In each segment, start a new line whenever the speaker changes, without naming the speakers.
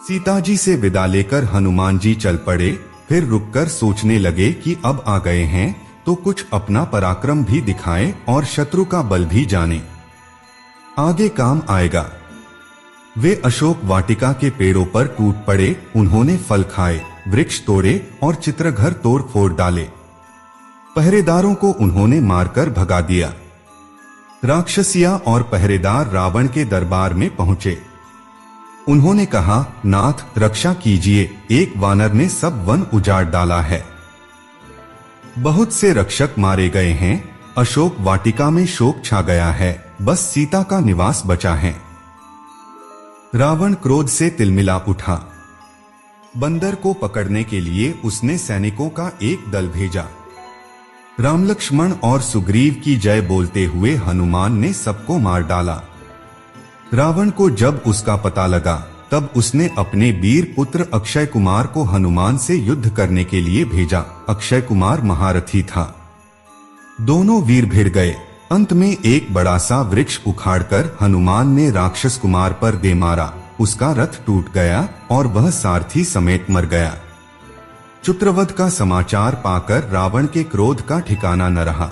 सीता जी से विदा लेकर हनुमान जी चल पड़े। फिर रुककर सोचने लगे कि अब आ गए हैं तो कुछ अपना पराक्रम भी दिखाएं और शत्रु का बल भी जाने, आगे काम आएगा। वे अशोक वाटिका के पेड़ों पर टूट पड़े। उन्होंने फल खाए, वृक्ष तोड़े और चित्रघर तोड़ फोड़ डाले। पहरेदारों को उन्होंने मारकर भगा दिया। राक्षसिया और पहरेदार रावण के दरबार में पहुंचे। उन्होंने कहा, नाथ रक्षा कीजिए, एक वानर ने सब वन उजाड़ डाला है। बहुत से रक्षक मारे गए हैं। अशोक वाटिका में शोक छा गया है। बस सीता का निवास बचा है। रावण क्रोध से तिलमिला उठा। बंदर को पकड़ने के लिए उसने सैनिकों का एक दल भेजा। राम लक्ष्मण और सुग्रीव की जय बोलते हुए हनुमान ने सबको मार डाला। रावण को जब उसका पता लगा तब उसने अपने वीर पुत्र अक्षय कुमार को हनुमान से युद्ध करने के लिए भेजा। अक्षय कुमार महारथी था। दोनों वीर भिड़ गए। अंत में एक बड़ा सा वृक्ष उखाड़कर हनुमान ने राक्षस कुमार पर दे मारा। उसका रथ टूट गया और वह सारथी समेत मर गया। चित्रवध का समाचार पाकर रावण के क्रोध का ठिकाना न रहा।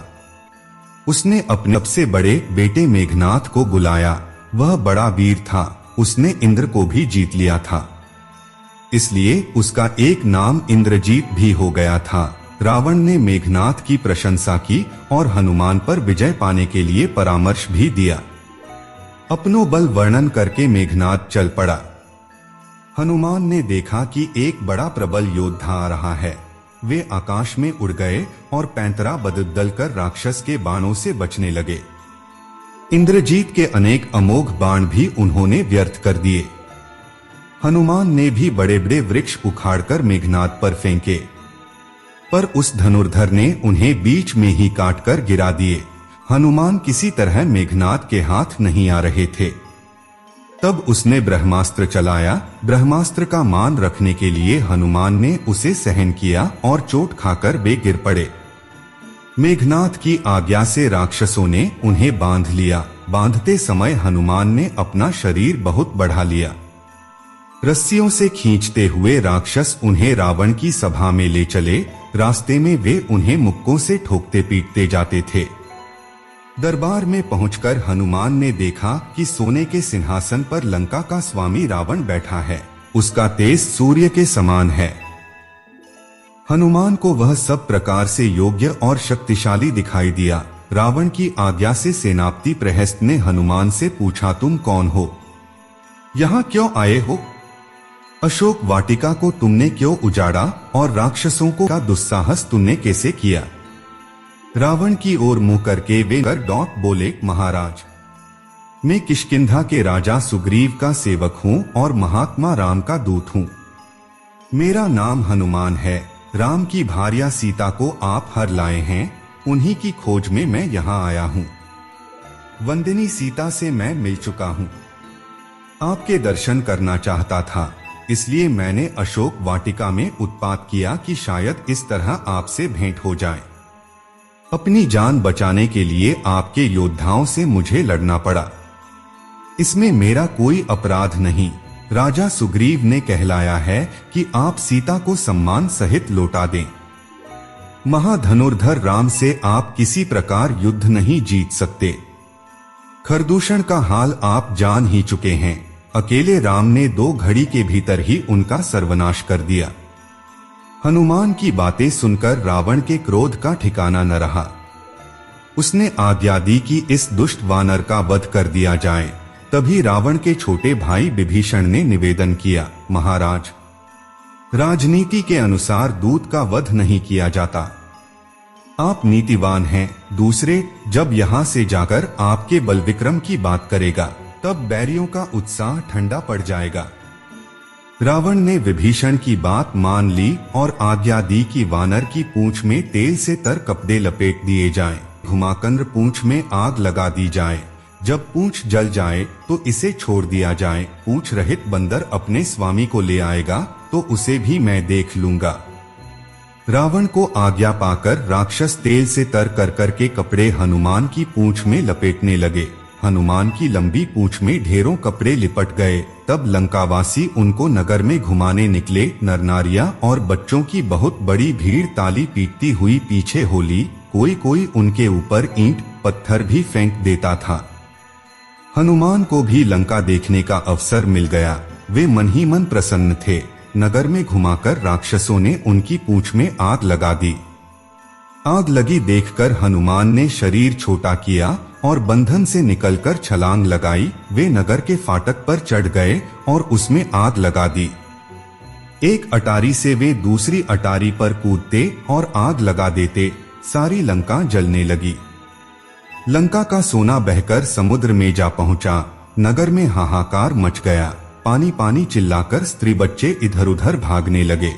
उसने अपने सबसे बड़े बेटे मेघनाथ को बुलाया। वह बड़ा वीर था। उसने इंद्र को भी जीत लिया था, इसलिए उसका एक नाम इंद्रजीत भी हो गया था। रावण ने मेघनाथ की प्रशंसा की और हनुमान पर विजय पाने के लिए परामर्श भी दिया। अपनों बल वर्णन करके मेघनाथ चल पड़ा। हनुमान ने देखा कि एक बड़ा प्रबल योद्धा आ रहा है। वे आकाश में उड़ गए और पैंतरा बदल कर राक्षस के बाणों से बचने लगे। इंद्रजीत के अनेक अमोघ बाण भी उन्होंने व्यर्थ कर दिए। हनुमान ने भी बड़े बड़े वृक्ष उखाड़कर मेघनाथ पर फेंके, पर उस धनुर्धर ने उन्हें बीच में ही काटकर गिरा दिए। हनुमान किसी तरह मेघनाथ के हाथ नहीं आ रहे थे। तब उसने ब्रह्मास्त्र चलाया। ब्रह्मास्त्र का मान रखने के लिए हनुमान ने उसे सहन किया और चोट खाकर वे गिर पड़े। मेघनाथ की आज्ञा से राक्षसों ने उन्हें बांध लिया। बांधते समय हनुमान ने अपना शरीर बहुत बढ़ा लिया। रस्सियों से खींचते हुए राक्षस उन्हें रावण की सभा में ले चले। रास्ते में वे उन्हें मुक्कों से ठोकते पीटते जाते थे। दरबार में पहुंचकर हनुमान ने देखा कि सोने के सिंहासन पर लंका का स्वामी रावण बैठा है। उसका तेज सूर्य के समान है। हनुमान को वह सब प्रकार से योग्य और शक्तिशाली दिखाई दिया। रावण की आज्ञा से सेनापति प्रहस्त ने हनुमान से पूछा, तुम कौन हो? यहाँ क्यों आए हो? अशोक वाटिका को तुमने क्यों उजाड़ा और राक्षसों को का दुस्साहस तुमने कैसे किया? रावण की ओर मुंह करके वे डॉट बोले, महाराज, मैं किष्किंधा के राजा सुग्रीव का सेवक हूँ और महात्मा राम का दूत हूँ। मेरा नाम हनुमान है। राम की भार्या सीता को आप हर लाए हैं। उन्हीं की खोज में मैं यहाँ आया हूँ। वंदिनी सीता से मैं मिल चुका हूँ। आपके दर्शन करना चाहता था, इसलिए मैंने अशोक वाटिका में उत्पात किया कि शायद इस तरह आपसे भेंट हो जाए। अपनी जान बचाने के लिए आपके योद्धाओं से मुझे लड़ना पड़ा। इसमें मेरा कोई अपराध नहीं। राजा सुग्रीव ने कहलाया है कि आप सीता को सम्मान सहित लौटा दें। महाधनुर्धर राम से आप किसी प्रकार युद्ध नहीं जीत सकते। खरदूषण का हाल आप जान ही चुके हैं। अकेले राम ने 2 घड़ी के भीतर ही उनका सर्वनाश कर दिया। हनुमान की बातें सुनकर रावण के क्रोध का ठिकाना न रहा। उसने आज्ञा दी कि इस दुष्ट वानर का वध कर दिया जाए। तभी रावण के छोटे भाई विभीषण ने निवेदन किया, महाराज, राजनीति के अनुसार दूत का वध नहीं किया जाता। आप नीतिवान हैं। दूसरे जब यहाँ से जाकर आपके बल विक्रम की बात करेगा तब बैरियों का उत्साह ठंडा पड़ जाएगा। रावण ने विभीषण की बात मान ली और आज्ञा दी कि वानर की पूंछ में तेल से तर कपड़े लपेट दिए जाएं। घुमाकर पूंछ में आग लगा दी जाए। जब पूंछ जल जाए तो इसे छोड़ दिया जाए। पूंछ रहित बंदर अपने स्वामी को ले आएगा तो उसे भी मैं देख लूंगा। रावण को आज्ञा पाकर राक्षस तेल से तर कर के कपड़े हनुमान की पूंछ में लपेटने लगे। हनुमान की लंबी पूंछ में ढेरों कपड़े लिपट गए तब लंकावासी उनको नगर में घुमाने निकले। नरनारियां और बच्चों की बहुत बड़ी भीड़ ताली पीटती हुई पीछे हो ली। कोई कोई उनके ऊपर ईंट पत्थर भी फेंक देता था। हनुमान को भी लंका देखने का अवसर मिल गया। वे मन ही मन प्रसन्न थे। नगर में घुमाकर राक्षसों ने उनकी पूंछ में आग लगा दी। आग लगी देखकर हनुमान ने शरीर छोटा किया और बंधन से निकलकर छलांग लगाई। वे नगर के फाटक पर चढ़ गए और उसमें आग लगा दी। एक अटारी से वे दूसरी अटारी पर कूदते और आग लगा देते। सारी लंका जलने लगी। लंका का सोना बहकर समुद्र में जा पहुंचा। नगर में हाहाकार मच गया। पानी पानी चिल्लाकर स्त्री बच्चे इधर उधर भागने लगे।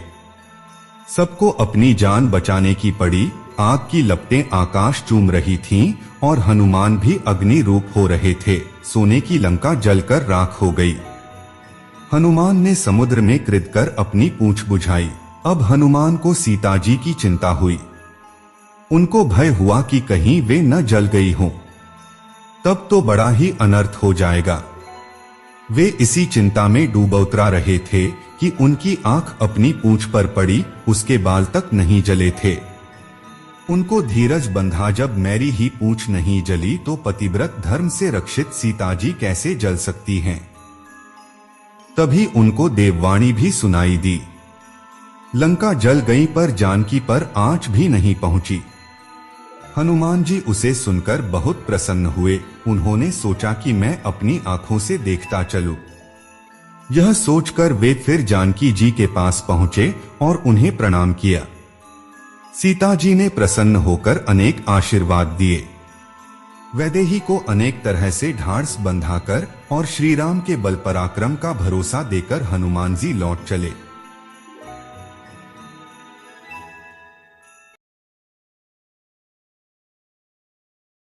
सबको अपनी जान बचाने की पड़ी। आग की लपटें आकाश चूम रही थीं और हनुमान भी अग्नि रूप हो रहे थे। सोने की लंका जलकर राख हो गई। हनुमान ने समुद्र में कृत कर अपनी पूंछ बुझाई। अब हनुमान को सीता जी की चिंता हुई। उनको भय हुआ कि कहीं वे न जल गई हों, तब तो बड़ा ही अनर्थ हो जाएगा। वे इसी चिंता में डूबउतरा रहे थे कि उनकी आंख अपनी पूंछ पर पड़ी। उसके बाल तक नहीं जले थे। उनको धीरज बंधा। जब मेरी ही पूंछ नहीं जली तो पतिव्रत धर्म से रक्षित सीता जी कैसे जल सकती हैं? तभी उनको देववाणी भी सुनाई दी। लंका जल गई पर जानकी पर आंच भी नहीं पहुंची। हनुमान जी उसे सुनकर बहुत प्रसन्न हुए। उन्होंने सोचा कि मैं अपनी आंखों से देखता चलूं। यह सोचकर वे फिर जानकी जी के पास पहुंचे और उन्हें प्रणाम किया। सीता जी ने प्रसन्न होकर अनेक आशीर्वाद दिए। वैदेही को अनेक तरह से ढांढस बंधाकर और श्रीराम के बल पराक्रम का भरोसा देकर हनुमान जी लौट चले।